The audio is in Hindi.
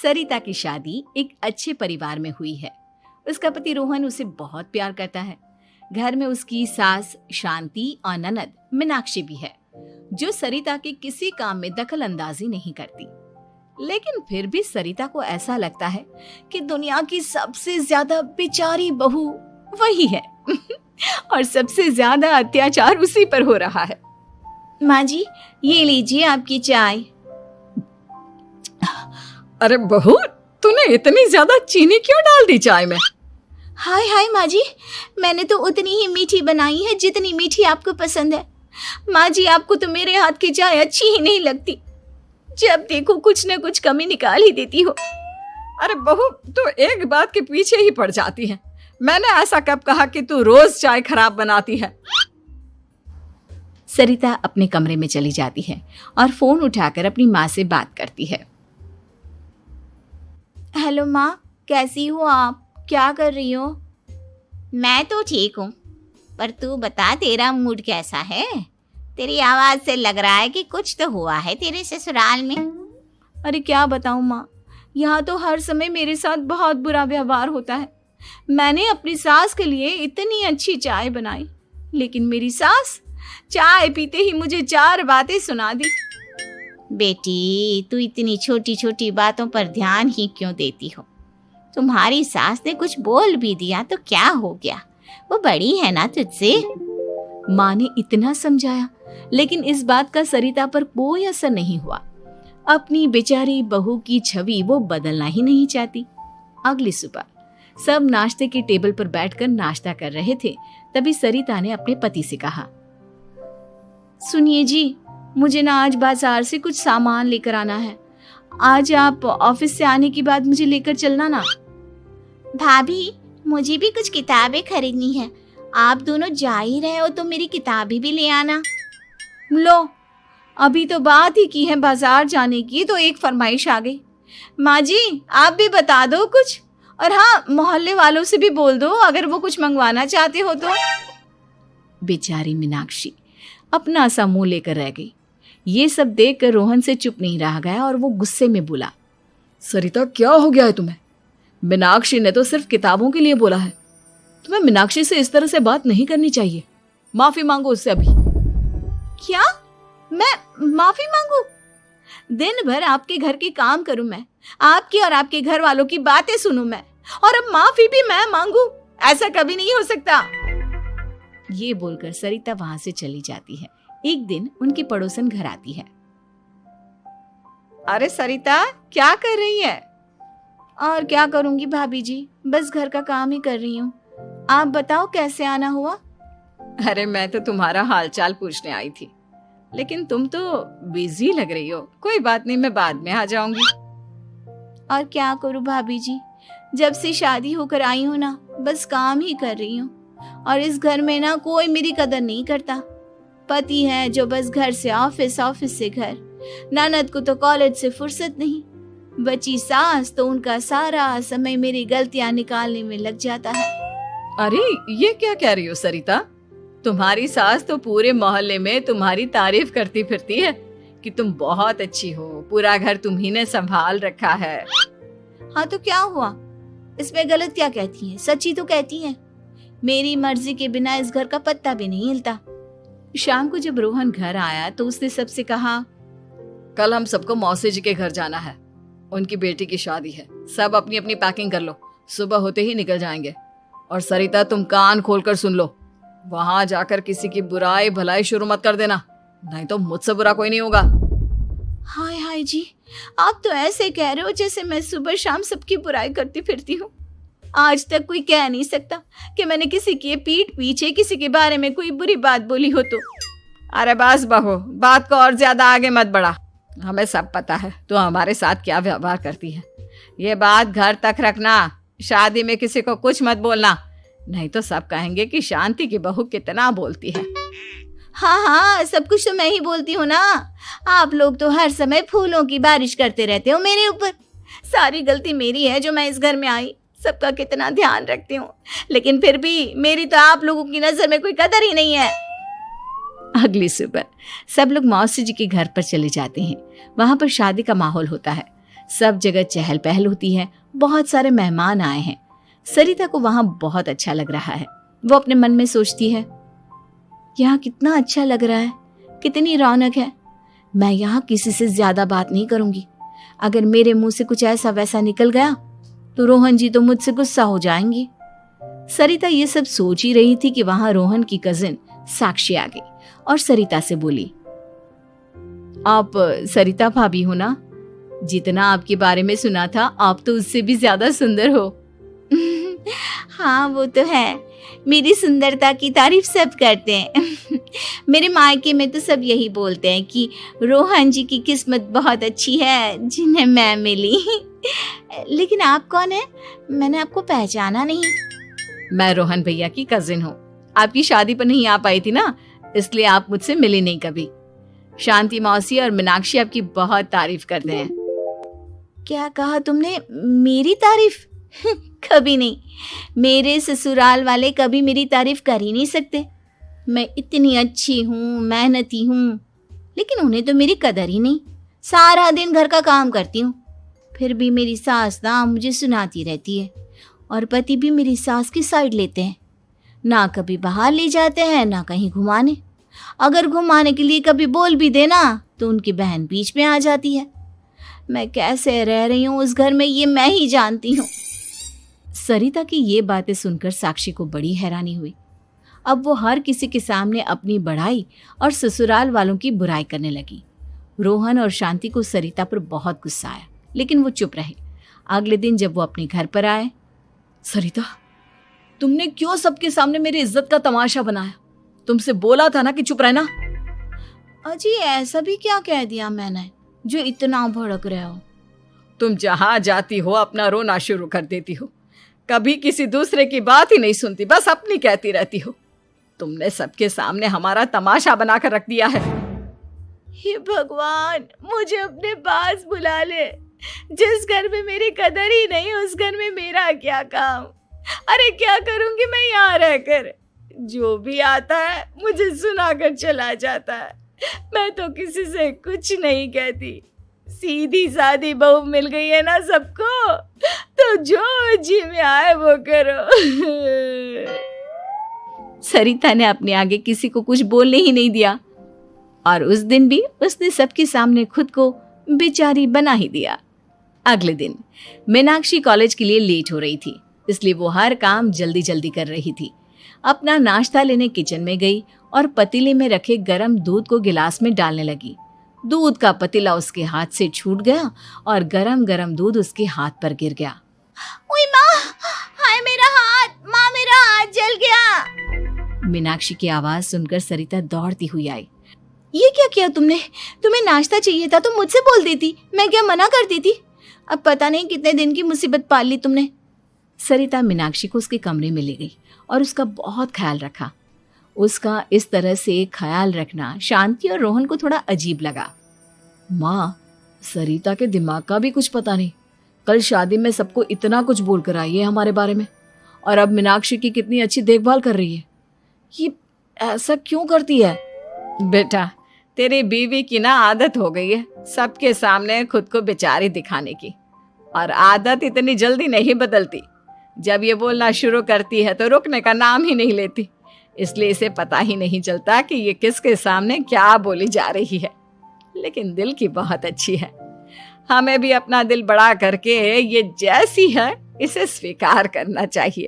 सरिता की शादी एक अच्छे परिवार में हुई है। उसका पति रोहन उसे बहुत प्यार करता है। घर में उसकी सास शांति और ननद मीनाक्षी भी है, जो सरिता के किसी काम में दखल अंदाजी नहीं करती। लेकिन फिर भी सरिता को ऐसा लगता है कि दुनिया की सबसे ज्यादा बेचारी बहू वही है और सबसे ज्यादा अत्याचार उसी पर हो रहा है। माँ जी, ये लीजिए आपकी चाय। अरे बहू, तूने इतनी ज्यादा चीनी क्यों डाल दी चाय में? हाय हाय माँ जी, मैंने तो उतनी ही मीठी बनाई है जितनी मीठी आपको पसंद है। माँ जी, आपको तो मेरे हाथ की चाय अच्छी ही नहीं लगती। जब देखो कुछ न कुछ कमी निकाल ही देती हो। अरे बहू, तू एक बात के पीछे ही पड़ जाती है। मैंने ऐसा कब कहा कि तू रोज चाय खराब बनाती है? सरिता अपने कमरे में चली जाती है और फोन उठाकर अपनी माँ से बात करती है। हेलो माँ, कैसी हो आप? क्या कर रही हो? मैं तो ठीक हूँ, पर तू बता, तेरा मूड कैसा है? तेरी आवाज से लग रहा है कि कुछ तो हुआ है तेरे ससुराल में। अरे क्या बताऊँ माँ, यहाँ तो हर समय मेरे साथ बहुत बुरा व्यवहार होता है। मैंने अपनी सास के लिए इतनी अच्छी चाय बनाई, लेकिन मेरी सास चाय पीते ही मुझे 4 बातें सुना दी। बेटी, तू इतनी छोटी छोटी बातों पर ध्यान ही क्यों देती हो? तुम्हारी सास ने कुछ बोल भी दिया तो क्या हो गया, वो बड़ी है ना तुझसे। माँ ने इतना समझाया, लेकिन इस बात का सरिता पर कोई असर नहीं हुआ। अपनी बेचारी बहू की छवि वो बदलना ही नहीं चाहती। अगली सुबह सब नाश्ते के टेबल पर बैठकर नाश्ता कर रहे थे, तभी सरिता ने अपने पति से कहा, सुनिए जी, मुझे ना आज बाजार से कुछ सामान लेकर आना है। आज आप ऑफिस से आने के बाद मुझे लेकर चलना ना। भाभी, मुझे भी कुछ किताबें खरीदनी है। आप दोनों जा ही रहे हो तो मेरी किताबें भी ले आना। लो, अभी तो बात ही की है बाजार जाने की, तो एक फरमाइश आ गई। माँ जी, आप भी बता दो कुछ, और हाँ, मोहल्ले वालों से भी बोल दो अगर वो कुछ मंगवाना चाहते हो तो। बेचारी मीनाक्षी अपना सा मुंह लेकर रह गई। ये सब देखकर रोहन से चुप नहीं रह गया और वो गुस्से में बोला, सरिता, क्या हो गया है तुम्हें? मीनाक्षी ने तो सिर्फ किताबों के लिए बोला है। तुम्हें मीनाक्षी से इस तरह से बात नहीं करनी चाहिए। माफी मांगो उससे अभी। क्या? मैं माफी मांगू? दिन भर आपके घर के काम करूं मैं, आपकी और आपके घर वालों की बातें सुनूं मैं, और अब माफी भी मैं मांगू? ऐसा कभी नहीं हो सकता। ये बोलकर सरिता वहां से चली जाती है। एक दिन उनकी पड़ोसन घर आती है। अरे सरिता, क्या कर रही है? और क्या करूंगी भाभी जी, बस घर का काम ही कर रही हूँ। आप बताओ कैसे आना हुआ? अरे मैं तो तुम्हारा हालचाल पूछने आई थी, लेकिन तुम तो बिजी लग रही हो। कोई बात नहीं, मैं बाद में आ जाऊंगी। और क्या करूं भाभी जी, जब से शादी होकर आई हूँ ना, बस काम ही कर रही हूँ। और इस घर में ना कोई मेरी कदर नहीं करता। पति है जो बस घर से ऑफिस, ऑफिस से घर। ननद को तो कॉलेज से फुर्सत नहीं। बची सास तो उनका सारा समय मेरी गलतियां निकालने में लग जाता है। अरे ये क्या कह रही हो सरिता? तुम्हारी सास तो पूरे मोहल्ले में तुम्हारी तारीफ करती फिरती है कि तुम बहुत अच्छी हो, पूरा घर तुम्ही ने संभाल रखा है। हाँ तो क्या हुआ, इसमें गलत क्या कहती हैं? सच्ची तो कहती हैं। मेरी मर्जी के बिना इस घर का पत्ता भी नहीं हिलता। शाम को जब रोहन घर आया तो उसने सबसे कहा, कल हम सबको मौसी जी के घर जाना है। उनकी बेटी की शादी है। सब अपनी अपनी पैकिंग कर लो, सुबह होते ही निकल जाएंगे। और सरिता, तुम कान खोलकर सुन लो, वहां जाकर किसी की बुराई भलाई शुरू मत कर देना, नहीं तो मुझसे बुरा कोई नहीं होगा। हाय हाय जी, आप तो ऐसे कह रहे हो जैसे मैं सुबह शाम सबकी बुराई करती फिरती हूँ। आज तक कोई कह नहीं सकता कि मैंने किसी की पीठ पीछे किसी के बारे में कोई बुरी बात बोली हो तो। अरे बस बहू, बात को और ज्यादा आगे मत बढ़ा। हमें सब पता है तू हमारे साथ क्या व्यवहार करती है। ये बात घर तक रखना, शादी में किसी को कुछ मत बोलना, नहीं तो सब कहेंगे कि शांति की बहू कितना बोलती है। हाँ हाँ, सब कुछ तो मैं ही बोलती हूँ ना। आप लोग तो हर समय फूलों की बारिश करते रहते हो मेरे ऊपर। सारी गलती मेरी है जो मैं इस घर में आई। सबका कितना ध्यान रखती हूँ, लेकिन फिर भी मेरी तो आप लोगों की नजर में कोई कदर ही नहीं है। अगली सुबह सब लोग मौसी जी के घर पर चले जाते हैं। वहां पर शादी का माहौल होता है। सब जगह चहल पहल होती है, बहुत सारे मेहमान आए हैं। सरिता को वहां बहुत अच्छा लग रहा है। वो अपने मन में सोचती है, यहाँ कितना अच्छा लग रहा है, कितनी रौनक है। मैं यहाँ किसी से ज्यादा बात नहीं करूंगी। अगर मेरे मुंह से कुछ ऐसा वैसा निकल गया तो रोहन जी तो मुझसे गुस्सा हो जाएंगी। सरिता ये सब सोच ही रही थी कि वहां रोहन की कजिन साक्षी आ गई और सरिता से बोली, आप सरिता भाभी हो ना? जितना आपके बारे में सुना था, आप तो उससे भी ज्यादा सुंदर हो। हाँ वो तो है, मेरी सुंदरता की तारीफ सब करते हैं। मेरे मायके में तो सब यही बोलते हैं कि रोहन जी की किस्मत बहुत अच्छी है जिन्हें मैं मिली। लेकिन आप कौन है? मैंने आपको पहचाना नहीं। मैं रोहन भैया की कजिन हूँ। आपकी शादी पर नहीं आ पाई थी ना, इसलिए आप मुझसे मिली नहीं कभी। शांति मौसी और मीनाक्षी आपकी बहुत तारीफ करते हैं। क्या कहा तुमने? मेरी तारीफ? कभी नहीं। मेरे ससुराल वाले कभी मेरी तारीफ कर ही नहीं सकते। मैं इतनी अच्छी हूँ, मेहनती हूँ, लेकिन उन्हें तो मेरी कदर ही नहीं। सारा दिन घर का काम करती हूँ, फिर भी मेरी सास ना मुझे सुनाती रहती है और पति भी मेरी सास की साइड लेते हैं। ना कभी बाहर ले जाते हैं, ना कहीं घुमाने। अगर घुमाने के लिए कभी बोल भी देना तो उनकी बहन बीच में आ जाती है। मैं कैसे रह रही हूँ उस घर में, ये मैं ही जानती हूँ। सरिता की ये बातें सुनकर साक्षी को बड़ी हैरानी हुई। अब वो हर किसी के सामने अपनी बढ़ाई और ससुराल वालों की बुराई करने लगी। रोहन और शांति को सरिता पर बहुत गुस्सा आया, लेकिन वो चुप रहे। अगले दिन जब वो अपने घर पर आए, सरिता, तुमने क्यों सबके सामने मेरी इज्जत का तमाशा बनाया? तुमसे बोला था ना कि चुप रहना। अजी ऐसा भी क्या कह दिया मैंने जो इतना भड़क रहे हो? तुम जहां जाती हो अपना रोना शुरू कर देती हो। कभी किसी दूसरे की बात ही नहीं सुनती, बस अपनी कहती रहती हो। तुमने सबके सामने हमारा तमाशा बनाकर रख दिया है। हे भगवान, मुझे अपने पास बुला ले। जिस घर में मेरी कदर ही नहीं, उस घर में मेरा क्या काम? अरे क्या करूंगी मैं यहाँ रहकर? जो भी आता है मुझे सुनाकर चला जाता है। मैं तो किसी से कुछ नहीं कहती। सीधी सादी बहू मिल गई है ना सबको, तो जो जी में आए वो करो। सरिता ने अपने आगे किसी को कुछ बोलने ही नहीं दिया और उस दिन भी उसने सबके सामने खुद को बेचारी बना ही दिया। अगले दिन मीनाक्षी कॉलेज के लिए लेट हो रही थी, इसलिए वो हर काम जल्दी जल्दी कर रही थी। अपना नाश्ता लेने किचन में गई और पतीले में रखे गरम दूध को गिलास में डालने लगी। दूध का पतीला उसके हाथ से छूट गया और गरम गरम दूध उसके हाथ पर गिर गया। ओए माँ, हाय मेरा हाथ, माँ मेरा हाथ जल गया। मीनाक्षी की आवाज सुनकर सरिता दौड़ती हुई आई। ये क्या किया तुमने? तुम्हें नाश्ता चाहिए था तो मुझसे बोल देती, मैं क्या मना करती थी? अब पता नहीं कितने दिन की मुसीबत पाल ली तुमने। सरिता मीनाक्षी को उसके कमरे में ले गई और उसका बहुत ख्याल रखा। उसका इस तरह से ख्याल रखना शांति और रोहन को थोड़ा अजीब लगा। माँ, सरिता के दिमाग का भी कुछ पता नहीं। कल शादी में सबको इतना कुछ बोल कर आई है हमारे बारे में, और अब मीनाक्षी की कितनी अच्छी देखभाल कर रही है। ये ऐसा क्यों करती है? बेटा, तेरी बीवी की ना आदत हो गई है सबके सामने खुद को बेचारी दिखाने की, और आदत इतनी जल्दी नहीं बदलती। जब ये बोलना शुरू करती है तो रुकने का नाम ही नहीं लेती, इसलिए इसे पता ही नहीं चलता कि ये किसके सामने क्या बोली जा रही है। लेकिन दिल की बहुत अच्छी है। हमें भी अपना दिल बड़ा करके ये जैसी है इसे स्वीकार करना चाहिए।